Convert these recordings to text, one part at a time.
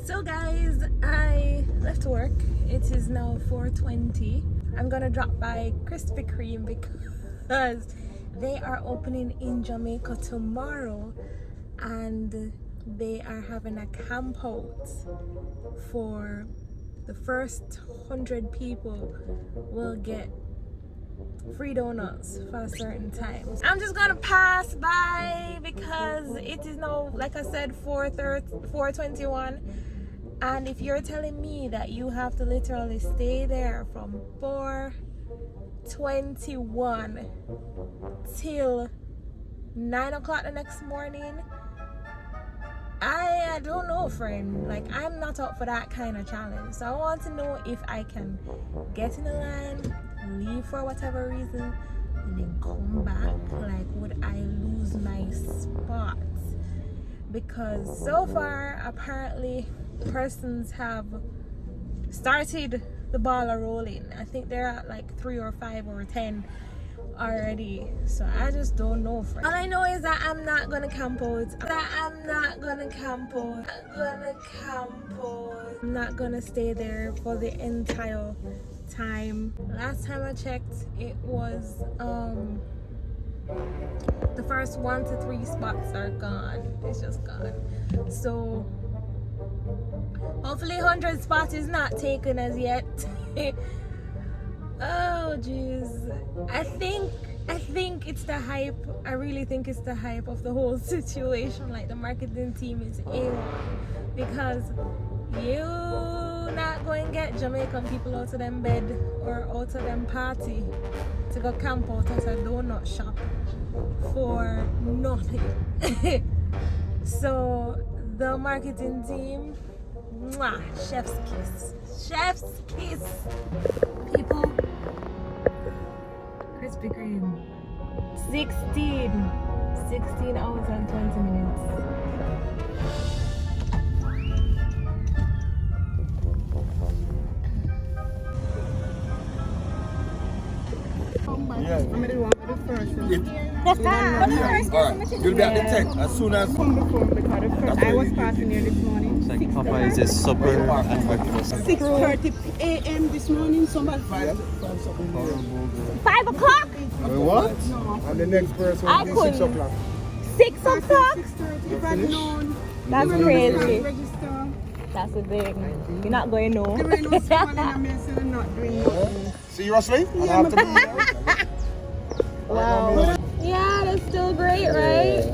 So guys, I left work. It is now 4:20. I'm gonna drop by Krispy Kreme because they are opening in Jamaica tomorrow and they are having a campout for the first 100 people will get free donuts for a certain time. I'm just gonna pass by because it is now, like I said, 4:21, and if you're telling me that you have to literally stay there from 4:21 till 9 o'clock the next morning, I don't know, friend. Like, I'm not up for that kind of challenge. So I want to know if I can get in the line, leave for whatever reason, and then come back. Like, would I lose my spot? Because so far, apparently, persons have started the ball rolling. I think they're at like 3 or 5 or 10 already. So I just don't know, friend. All I know is that I'm not gonna camp out. I'm not gonna stay there for the entire time. Last time I checked, it was the first 1 to 3 spots are gone. It's just gone. So hopefully 100 spots is not taken as yet. Oh jeez, I think it's the hype. I really think it's the hype of the whole situation. Like, the marketing team is A1, because you not going to get Jamaican people out of them bed or out of them party to go camp out at a donut shop for nothing. So the marketing team, mwah, chef's kiss. People, Krispy Kreme, 16 hours and 20 minutes. Yeah. I'm the one with the first. You'll be at the tent as soon as. Come before because the first. I was passing here this morning. It's like Popeyes is supper and breakfast. 6:30 a.m. this morning. Somebody 5 o'clock? Wait, what? And the next person I will be couldn't. 6 o'clock. 6 o'clock? 6:30. If I'd known. That's the crazy. rain was register. That's the thing. You're not going The no. rain was falling and me said I'm not doing nothing. Seriously? I have to be here. Wow. Yeah, that's still great, right?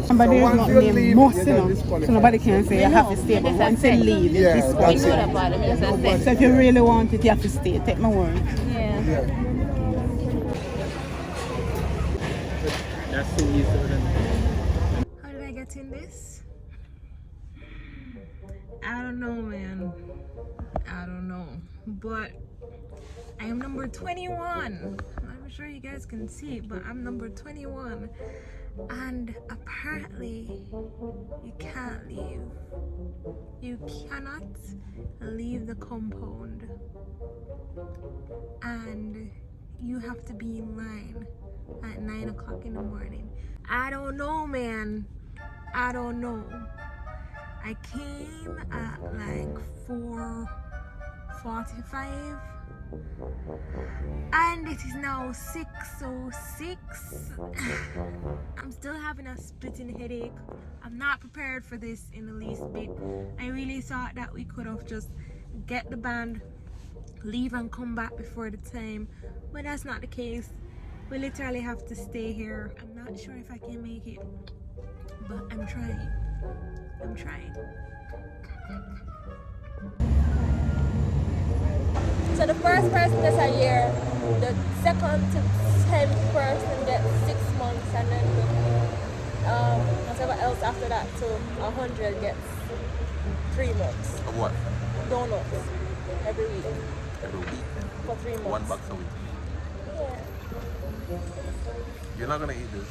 Somebody is once not you named leave, Moss, you're you know. disqualified. So nobody can say you have to stay, but once you leave, Yeah, it's that's disqualified. it. So if you really want it, you have to stay. Take my word. Yeah. Yeah. That's too easy for them. How did I get in this? I don't know, man. I don't know. But I am number 21. I'm sure you guys can see it, but I'm number 21. And apparently, you can't leave. You cannot leave the compound. And you have to be in line at 9 o'clock in the morning. I don't know, man. I don't know. I came at like 4:45 and it is now 6:06. I'm still having a splitting headache. I'm not prepared for this in the least bit. I really thought that we could have just get the band, leave and come back before the time, but that's not the case. We literally have to stay here. I'm not sure if I can make it, but I'm trying. So the first person gets a year, the second to 10th person gets 6 months, and then whatever else after that to 100 gets 3 months. Of what? Donuts every week Every week. for 3 months. $1 a week. Yeah. You're not gonna eat this.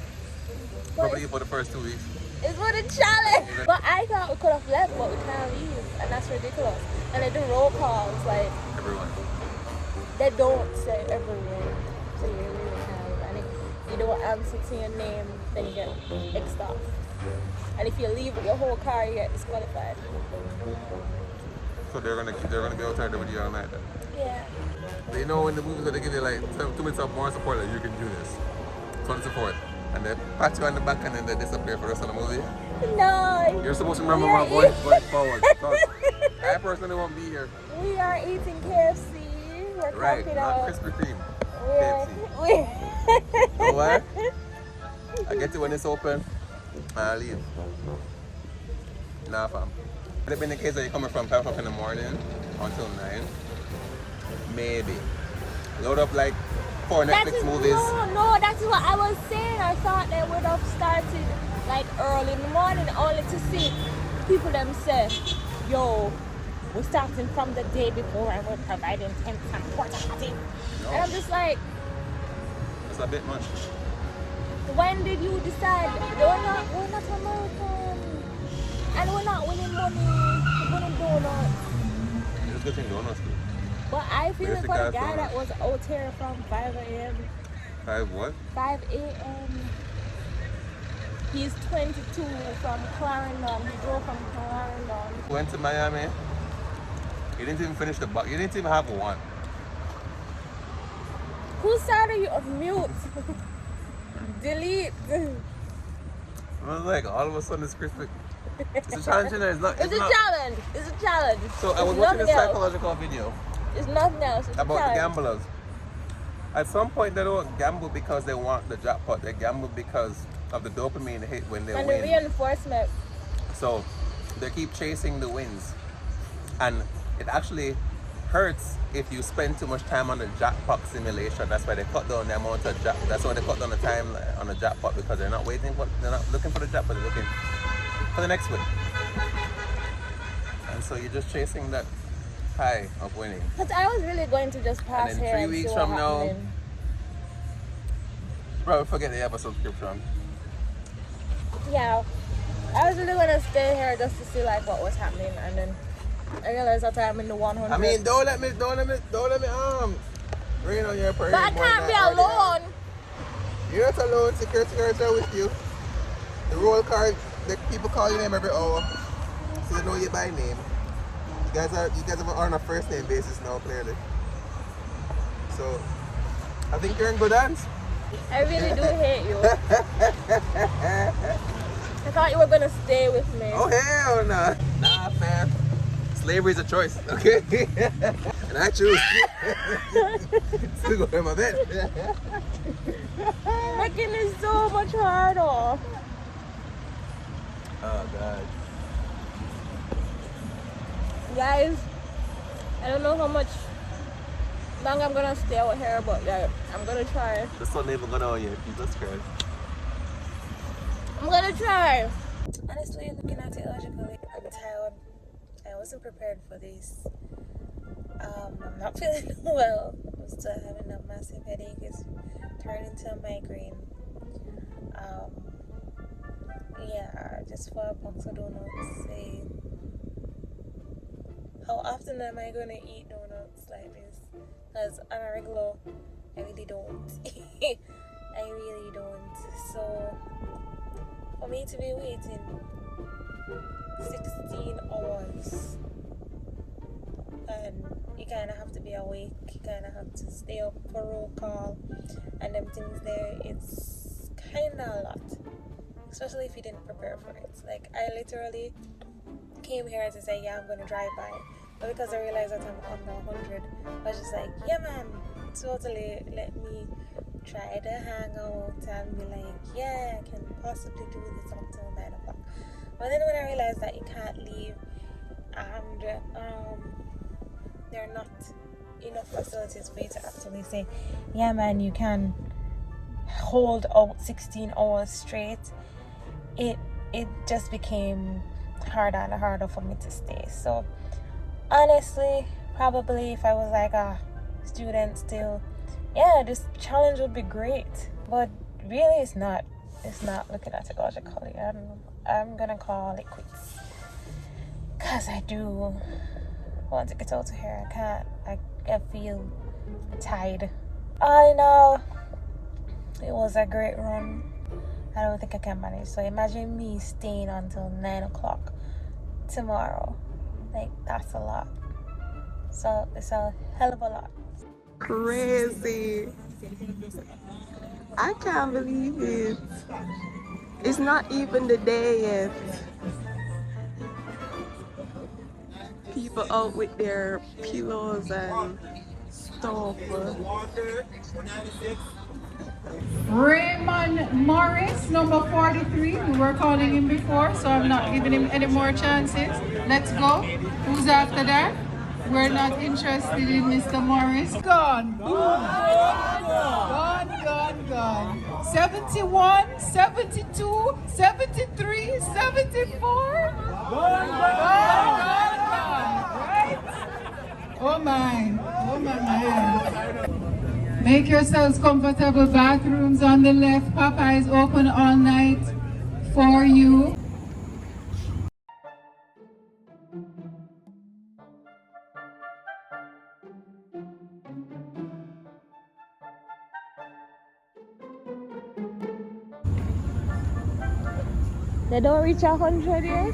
But Probably eat for the first 2 weeks. it's for the challenge. But I thought we could have left, but we can't leave, and that's ridiculous. And they do roll calls, like Everyone. they don't say everyone, so you really can't. And if you don't answer to your name, then you get X'd off. And if you leave with your whole car, you get disqualified. So they're gonna be outside there with you all night then. Yeah. They know in the movies that they give you like 2 minutes of more support, like you can do this. Fun support. And they pat you on the back and then they disappear for the rest of the movie. No. You're supposed to remember about going forward. Because I personally won't be here. We are eating KFC. We're Right, camping not out. Krispy Kreme. We KFC. So what? I get it when it's open and I leave. Nah, fam. Would it been the case that you're coming from 5 o'clock in the morning until 9? Maybe. Load up like 4 Netflix movies. No, that's what I was saying. I thought they would have started like early in the morning only to see people them say, yo, we're starting from the day before and we're providing tents and porta potty. No. And I'm just like, It's a bit much. when did you decide? We're not American. And we're not winning money. We're winning donuts. It's a good thing donuts do. But I feel Where's like the for the guy guy from? that was out here from 5 a.m. 5 what? 5 a.m. He's 22 from Clarendon. He drove from Clarendon. Went to Miami. You didn't even finish the box. You didn't even have one. Whose side are you of mute? Delete. I was like, all of a sudden it's Krispy. It's a challenge in there. It's not. It's a challenge. It's a challenge. So I was It's watching a nothing else. psychological video It's nothing else. It's a about the challenge. gamblers. At some point, they don't gamble because they want the jackpot. They gamble because of the dopamine hit when they And the win. reinforcement. So they keep chasing the wins, and it actually hurts if you spend too much time on the jackpot simulation. That's why they cut down the amount of That's why they cut down the time on the jackpot, because they're not looking for the jackpot. They're looking for the next win. And so you're just chasing that high of winning. But I was really going to just pass And then here 3 and weeks see from what now- happening. Bro, forget they have a subscription. Yeah, I was really gonna stay here just to see like what was happening, and then I realized that I'm in the 100. I mean, don't let me rain on your parade. but I can't be alone. You're not alone. Security guards are with you. The roll card, the people call your name every hour, so they know you by name. You guys are on a first name basis now, clearly. So I think you're in good hands. I really do hate you. I thought you were gonna stay with me. Oh hell no! Nah, man. Slavery is a choice, okay? And I choose to go to my bed. Making it so much harder. Oh god. Guys, I don't know how much long I'm gonna stay out here, but yeah, I'm gonna try. The sun ain't even gonna on you, Jesus Christ. I'm gonna try. Honestly, looking at it logically, I'm tired. I wasn't prepared for this. I'm not feeling well. I'm still having a massive headache. It's turned into a migraine. Yeah, just for a box of donuts. How often am I gonna eat donuts like this? Because on a regular, I really don't. I really don't. So for me to be waiting 16 hours, and you kind of have to be awake, you kind of have to stay up for roll call and them things there, it's kind of a lot, especially if you didn't prepare for it. Like, I literally came here to say, yeah, I'm going to drive by, but because I realized that I'm under 100, I was just like, yeah man, totally, let me try to hang out and be like, yeah, I can possibly do this until 9 o'clock. But then when I realized that you can't leave and there are not enough facilities for you to actually say, yeah man, you can hold out 16 hours straight, it just became harder and harder for me to stay. So honestly, probably if I was like a student still, yeah, this challenge would be great, but really it's not looking at it logically. I'm gonna call it quits, because I do want to get out of here. I can't. I feel tired. I know it was a great run. I don't think I can manage. So imagine me staying until 9 o'clock tomorrow. Like, that's a lot. So it's a hell of a lot. Crazy. I can't believe it. It's not even the day yet. People out with their pillows and stuff. Raymond Morris, number 43. We were calling him before, so I'm not giving him any more chances. Let's go. Who's after that? We're not interested in Mr. Morris. Gone. Gone, gone, gone. 71, 72, 73, 74. Gone, gone, gone. Right? Oh my. Oh my man. Make yourselves comfortable. Bathrooms on the left. Papa is open all night for you. They don't reach 100 yet?